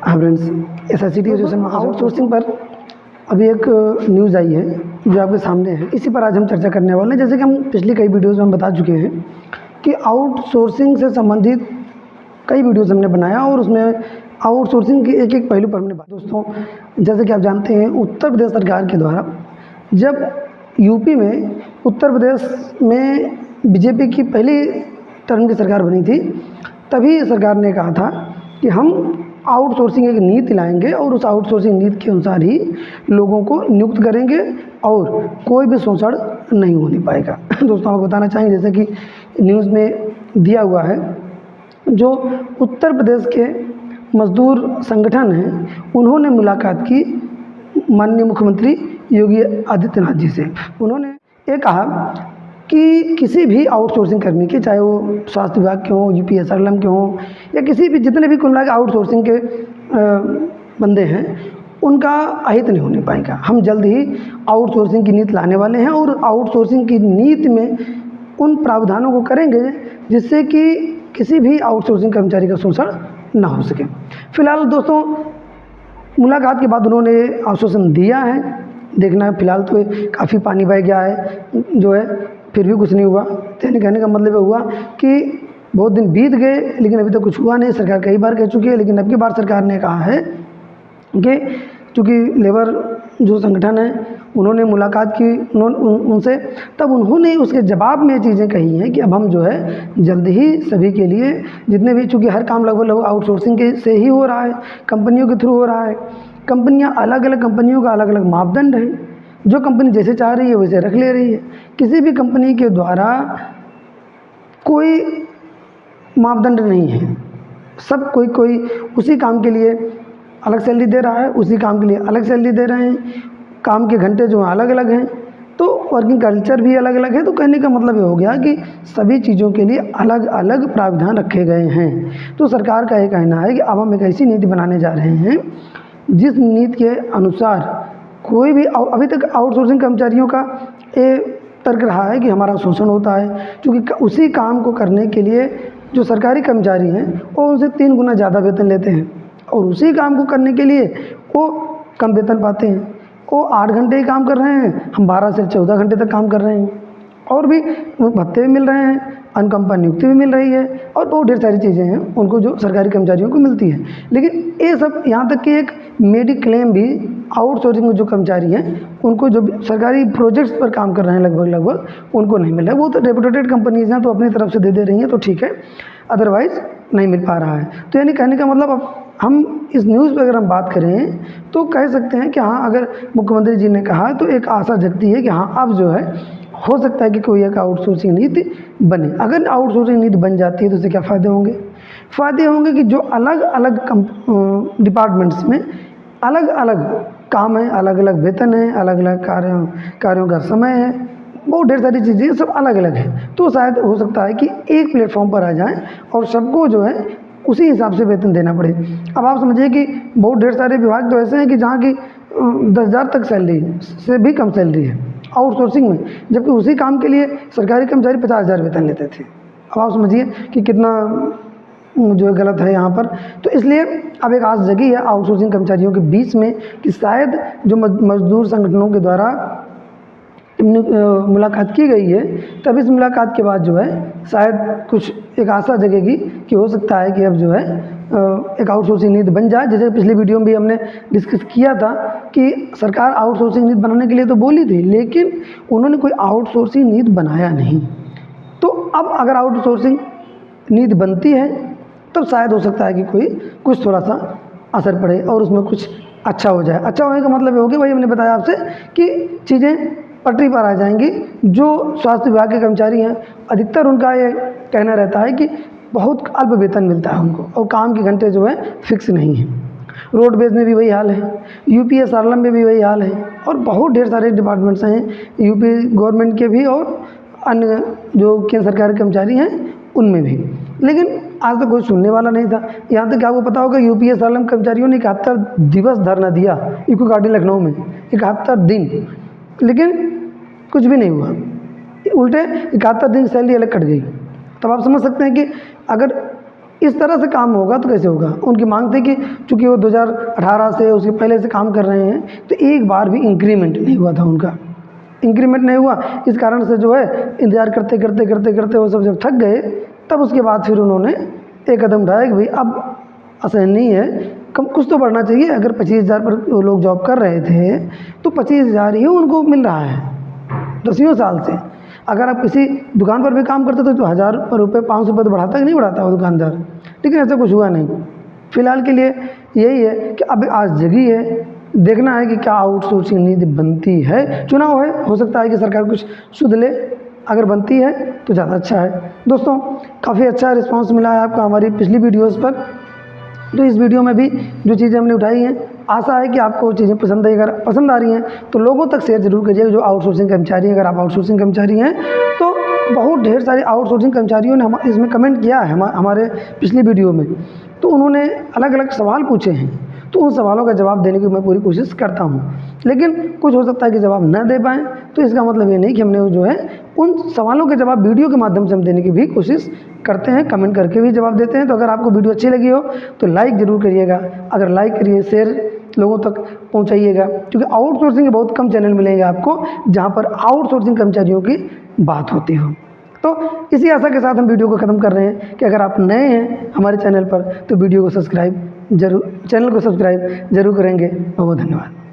हाँ friends, SICT education में outsourcing पर अभी एक न्यूज़ आई है जो आपके सामने है। इसी पर आज हम चर्चा करने वाले हैं। जैसे कि हम पिछली कई वीडियोज़ में हम बता चुके हैं कि आउटसोर्सिंग से संबंधित कई वीडियोज़ हमने बनाया और उसमें आउटसोर्सिंग के एक एक पहलू पर हमने बात। दोस्तों, जैसे कि आप जानते हैं, उत्तर प्रदेश सरकार के द्वारा जब यूपी में उत्तर प्रदेश में बीजेपी की पहली टर्म की सरकार बनी थी, तभी सरकार ने कहा था कि हम आउटसोर्सिंग एक नीति लाएंगे और उस आउटसोर्सिंग नीति के अनुसार ही लोगों को नियुक्त करेंगे और कोई भी शोषण नहीं होने पाएगा। दोस्तों, आपको बताना चाहेंगे, जैसे कि न्यूज़ में दिया हुआ है, जो उत्तर प्रदेश के मजदूर संगठन हैं, उन्होंने मुलाकात की माननीय मुख्यमंत्री योगी आदित्यनाथ जी से। उन्होंने ये कहा कि किसी भी आउटसोर्सिंग कर्मी के, चाहे वो स्वास्थ्य विभाग के हों, UPSRLM के हों, या किसी भी जितने भी कुल मिला के आउटसोर्सिंग के बंदे हैं, उनका अहित नहीं होने पाएगा। हम जल्द ही आउटसोर्सिंग की नीति लाने वाले हैं और आउटसोर्सिंग की नीति में उन प्रावधानों को करेंगे जिससे कि किसी भी आउटसोर्सिंग कर्मचारी का शोषण ना हो सके। फिलहाल दोस्तों, मुलाकात के बाद उन्होंने आश्वासन दिया है। देखना है, फिलहाल तो काफ़ी पानी बह गया है जो है, फिर भी कुछ नहीं हुआ। कहने का मतलब हुआ कि बहुत दिन बीत गए लेकिन अभी तक कुछ हुआ नहीं। सरकार कई बार कह चुकी है, लेकिन अब की बार सरकार ने कहा है कि चूँकि लेबर जो संगठन है उन्होंने मुलाकात की उनसे, तब उन्होंने उसके जवाब में चीज़ें कही हैं कि अब हम जो है जल्द ही सभी के लिए, जितने भी, चूँकि हर काम लगभग आउटसोर्सिंग के से ही हो रहा है, कंपनियों के थ्रू हो रहा है। कंपनियां अलग अलग, कंपनियों का अलग अलग मापदंड है। जो कंपनी जैसे चाह रही है वैसे रख ले रही है। किसी भी कंपनी के द्वारा कोई मापदंड नहीं है। सब कोई उसी काम के लिए अलग सैलरी दे रहा है, उसी काम के लिए अलग सैलरी दे रहे हैं। काम के घंटे जो अलग अलग हैं, तो वर्किंग कल्चर भी अलग अलग है। तो कहने का मतलब ये हो गया कि सभी चीज़ों के लिए अलग अलग प्रावधान रखे गए हैं। तो सरकार का ये कहना है कि अब हम एक ऐसी नीति बनाने जा रहे हैं जिस नीति के अनुसार कोई भी, अभी तक आउटसोर्सिंग कर्मचारियों का ये तर्क रहा है कि हमारा शोषण होता है, क्योंकि उसी काम को करने के लिए जो सरकारी कर्मचारी हैं वो उनसे 3 गुना ज़्यादा वेतन लेते हैं और उसी काम को करने के लिए वो कम वेतन पाते हैं। वो 8 घंटे ही काम कर रहे हैं, हम 12 से 14 घंटे तक काम कर रहे हैं, और भी भत्ते भी मिल रहे हैं, अनकम्पन नियुक्ति भी मिल रही है, और बहुत ढेर सारी चीज़ें हैं उनको जो सरकारी कर्मचारियों को मिलती है। लेकिन ये सब, यहाँ तक कि एक मेडिक्लेम भी आउटसोर्सिंग में जो कर्मचारी हैं उनको, जो सरकारी प्रोजेक्ट्स पर काम कर रहे हैं लगभग उनको नहीं मिल रहा है। वो तो रेपुटेड कंपनीज हैं तो अपनी तरफ से दे रही हैं, तो ठीक है, अदरवाइज़ नहीं मिल पा रहा है। तो यानी कहने का मतलब, अब हम इस न्यूज़ पर अगर हम बात करें तो कह सकते हैं कि हाँ, अगर मुख्यमंत्री जी ने कहा तो एक आशा जगती है कि हाँ, अब जो है हो सकता है कि कोई एक आउटसोर्सिंग नीति बने। अगर आउटसोर्सिंग नीति बन जाती है तो उससे क्या फ़ायदे होंगे? फ़ायदे होंगे कि जो अलग अलग डिपार्टमेंट्स में अलग अलग काम है, अलग अलग वेतन है, अलग अलग कार्यों का समय है, बहुत ढेर सारी चीज़ें सब अलग अलग हैं। तो शायद हो सकता है कि एक प्लेटफॉर्म पर आ जाएं और सबको जो है उसी हिसाब से वेतन देना पड़े। अब आप समझिए कि बहुत ढेर सारे विभाग तो ऐसे हैं कि जहाँ की 10,000 तक सैलरी से भी कम सैलरी है आउटसोर्सिंग में, जबकि उसी काम के लिए सरकारी कर्मचारी 50,000 वेतन लेते थे। अब आप समझिए कि कितना जो है गलत है यहाँ पर। तो इसलिए अब एक आस जगी है आउटसोर्सिंग कर्मचारियों के बीच में कि शायद जो मजदूर संगठनों के द्वारा मुलाकात की गई है, तब इस मुलाकात के बाद जो है शायद कुछ एक आशा जगेगी कि हो सकता है कि अब जो है एक आउटसोर्सिंग नीति बन जाए। जैसे पिछले वीडियो में भी हमने डिस्कस किया था कि सरकार आउटसोर्सिंग नीति बनाने के लिए तो बोली थी, लेकिन उन्होंने कोई आउटसोर्सिंग नीति बनाया नहीं। तो अब अगर आउटसोर्सिंग नीति बनती है तब शायद हो सकता है कि कुछ थोड़ा सा असर पड़े और उसमें कुछ अच्छा हो जाए। अच्छा होने का मतलब ये हो गया, वही हमने बताया आपसे कि चीज़ें पटरी पर आ जाएंगी। जो स्वास्थ्य विभाग के कर्मचारी हैं, अधिकतर उनका ये कहना रहता है कि बहुत अल्प वेतन मिलता है उनको और काम के घंटे जो है फिक्स नहीं है। रोडवेज में भी वही हाल है, UPSRLM में भी वही हाल है, और बहुत ढेर सारे डिपार्टमेंट्स हैं यूपी गवर्नमेंट के भी और अन्य जो केंद्र सरकारी कर्मचारी हैं उनमें भी। लेकिन आज तक कोई सुनने वाला नहीं था। यहाँ तक आपको पता होगा UPSRLM कर्मचारियों ने 71 दिवस धरना दिया इको गार्डन लखनऊ में, 71 दिन, लेकिन कुछ भी नहीं हुआ। उल्टे 71 दिन सैलरी अलग कट गई। तब आप समझ सकते हैं कि अगर इस तरह से काम होगा तो कैसे होगा। उनकी मांग थी कि चूँकि वो 2018 से उसके पहले से काम कर रहे हैं, तो एक बार भी इंक्रीमेंट नहीं हुआ था उनका, इंक्रीमेंट नहीं हुआ। इस कारण से जो है इंतज़ार करते करते करते करते वो सब जब थक गए, तब उसके बाद फिर उन्होंने एक कदम उठाया कि भाई अब असहन नहीं है, कम कुछ तो बढ़ना चाहिए। अगर 25,000 पर वो लोग जॉब कर रहे थे तो 25,000 ही उनको मिल रहा है 10 साल से। अगर आप किसी दुकान पर भी काम करते तो 1,000 रुपये 500 रुपये तो बढ़ाता कि नहीं बढ़ाता वो दुकानदार, लेकिन ऐसा कुछ हुआ नहीं। फिलहाल के लिए यही है कि अब आज जगी है, देखना है कि क्या आउटसोर्सिंग नीति बनती है। चुनाव है, हो सकता है कि सरकार कुछ सुध ले, अगर बनती है तो ज़्यादा अच्छा है। दोस्तों, काफ़ी अच्छा रिस्पांस मिला है आपका हमारी पिछली वीडियोज़ पर, तो इस वीडियो में भी जो चीज़ें हमने उठाई हैं, आशा है कि आपको चीज़ें पसंद आई। अगर पसंद आ रही हैं तो लोगों तक शेयर जरूर करिएगा जो आउटसोर्सिंग कर्मचारी हैं। अगर आप आउटसोर्सिंग कर्मचारी हैं तो बहुत ढेर सारे आउटसोर्सिंग कर्मचारियों ने इसमें कमेंट किया है हमारे पिछली वीडियो में, तो उन्होंने अलग अलग सवाल पूछे हैं, तो उन सवालों का जवाब देने की मैं पूरी कोशिश करता हूँ। लेकिन कुछ हो सकता है कि जवाब न दे पाएँ, तो इसका मतलब ये नहीं कि हमने जो है उन सवालों के जवाब वीडियो के माध्यम से हम देने की भी कोशिश करते हैं, कमेंट करके भी जवाब देते हैं। तो अगर आपको वीडियो अच्छी लगी हो तो लाइक ज़रूर करिएगा, अगर लाइक करिए शेयर लोगों तक पहुंचाइएगा, क्योंकि आउटसोर्सिंग के बहुत कम चैनल मिलेंगे आपको जहां पर आउटसोर्सिंग कर्मचारियों की बात होती हो। तो इसी आशा के साथ हम वीडियो को ख़त्म कर रहे हैं कि अगर आप नए हैं हमारे चैनल पर तो वीडियो को सब्सक्राइब जरूर, चैनल को सब्सक्राइब जरूर करेंगे। बहुत बहुत धन्यवाद।